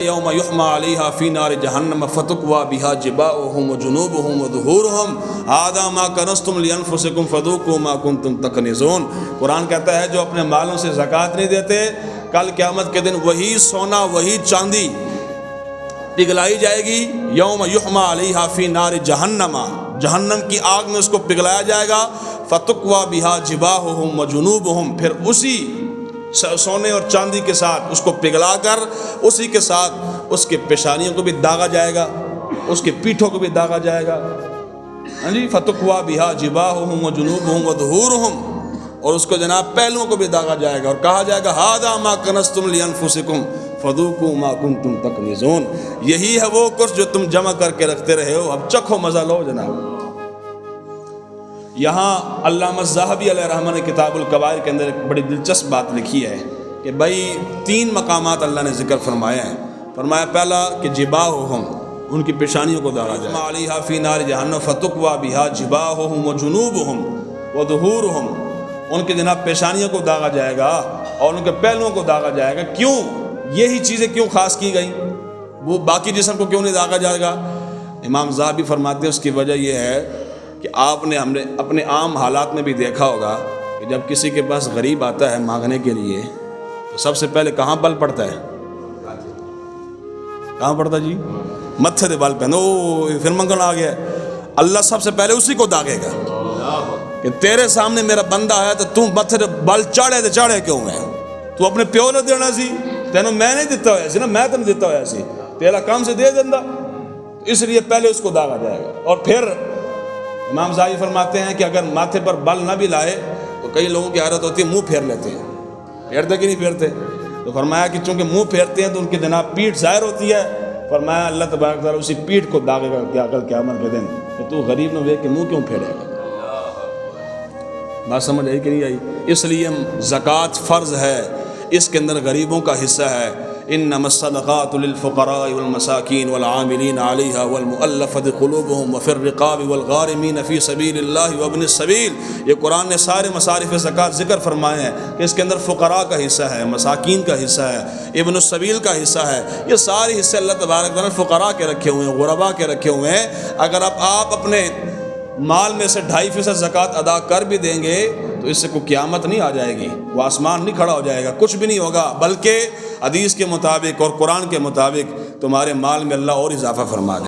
یوم یحمى علیہا فی نار جہنم فتکوی بہا جباؤہم وجنوبہم وظہورہم ھذا ما کنزتم لانفسکم فذوقوا ما کنتم تکنزون۔ قرآن کہتا ہے جو اپنے مالوں سے زکوٰۃ نہیں دیتے، کل قیامت کے دن وہی سونا وہی چاندی پگھلائی جائے گی۔ یوم یحمى علیہا فی نار جہنم، جہنم کی آگ میں اس کو پگھلایا جائے گا۔ فتکوی بہا جباؤہم وجنوبہم، پھر اسی سونے اور چاندی کے ساتھ اس کو پگھلا کر اسی کے ساتھ اس کے پیشانیوں کو بھی داغا جائے گا، اس کے پیٹھوں کو بھی داغا جائے گا۔ ہاں جی، فتکوی بہا جباؤہم وجنوبہم وظہورہم، اور اس کو جناب پہلوؤں کو بھی داغا جائے گا اور کہا جائے گا ھذا ما کنزتم لانفسکم فذوقوا ما کنتم تکنزون، یہی ہے وہ کچھ جو تم جمع کر کے رکھتے رہے ہو، اب چکھو مزہ لو جناب۔ یہاں علامہ الذہبی علیہ رحمہ نے کتاب الکبائر کے اندر ایک بڑی دلچسپ بات لکھی ہے کہ بھائی 3 مقامات اللہ نے ذکر فرمایا ہے۔ فرمایا پہلا کہ جباؤہم، ان کی پیشانیوں کو داغا جائے، علیہا فی نار جہنم فتکوی بہا جباؤہم وجنوبہم وظہورہم، ان کے جناب پیشانیوں کو داغا جائے گا اور ان کے پہلوؤں کو داغا جائے گا۔ کیوں یہی چیزیں کیوں خاص کی گئیں، وہ باقی جسم کو کیوں نہیں داغا جائے گا؟ امام ذہبی فرماتے ہیں اس کی وجہ یہ ہے کہ ہم نے اپنے عام حالات میں بھی دیکھا ہوگا کہ جب کسی کے پاس غریب آتا ہے مانگنے کے لیے تو سب سے پہلے کہاں بل پڑتا ہے؟ کہاں پڑتا جی؟ متھے دے بل پہنو، پھر منگن آ گیا۔ اللہ سب سے پہلے اسی کو داغے گا کہ تیرے سامنے میرا بندہ آیا تو تم متھے دے بل چاڑے تے چاڑے کیوں ہے؟ تو اپنے پیو نے دینا سی، تینوں میں نہیں دیتا ہوا سی نا، میں تینوں دیتا ہوا سی، تیرا کام سے دے دینا، اس لیے پہلے اس کو داغا جائے گا۔ اور پھر امام ذہبی فرماتے ہیں کہ اگر ماتھے پر بل نہ بھی لائے تو کئی لوگوں کی عادت ہوتی ہے منہ پھیر لیتے ہیں، پھیرتے کہ نہیں پھیرتے؟ تو فرمایا کہ چونکہ منہ پھیرتے ہیں تو ان کی جناب پیٹھ ظاہر ہوتی ہے، فرمایا اللہ تبارک تعالیٰ اسی پیٹھ کو داغے گا کیا کل قیامت کے دن کہ تو غریب نہ دیکھ کے منہ کیوں پھیرے گا۔ بات سمجھ آئی کہ نہیں آئی؟ اس لیے زکوٰۃ فرض ہے، اس کے اندر غریبوں کا حصہ ہے۔ انما الصدقات للفقراء والمساکین والعاملین علیہا والمؤلفۃ قلوبہم وفی الرقاب والغارمین فی سبیل اللہ وابن السبیل۔ یہ قرآن نے سارے مصارف زکوٰۃ ذکر فرمائے ہیں کہ اس کے اندر فقراء کا حصہ ہے، مساکین کا حصہ ہے، ابن السبیل کا حصہ ہے۔ یہ سارے حصے اللہ تبارک تعالیٰ نے فقراء کے رکھے ہوئے ہیں، غرباء کے رکھے ہوئے ہیں۔ اگر آپ اپنے مال میں سے 2.5% زکوٰۃ ادا کر بھی دیں گے تو اس سے کوئی قیامت نہیں آ جائے گی، وہ آسمان نہیں کھڑا ہو جائے گا، کچھ بھی نہیں ہوگا، بلکہ حدیث کے مطابق اور قرآن کے مطابق تمہارے مال میں اللہ اور اضافہ فرما دے۔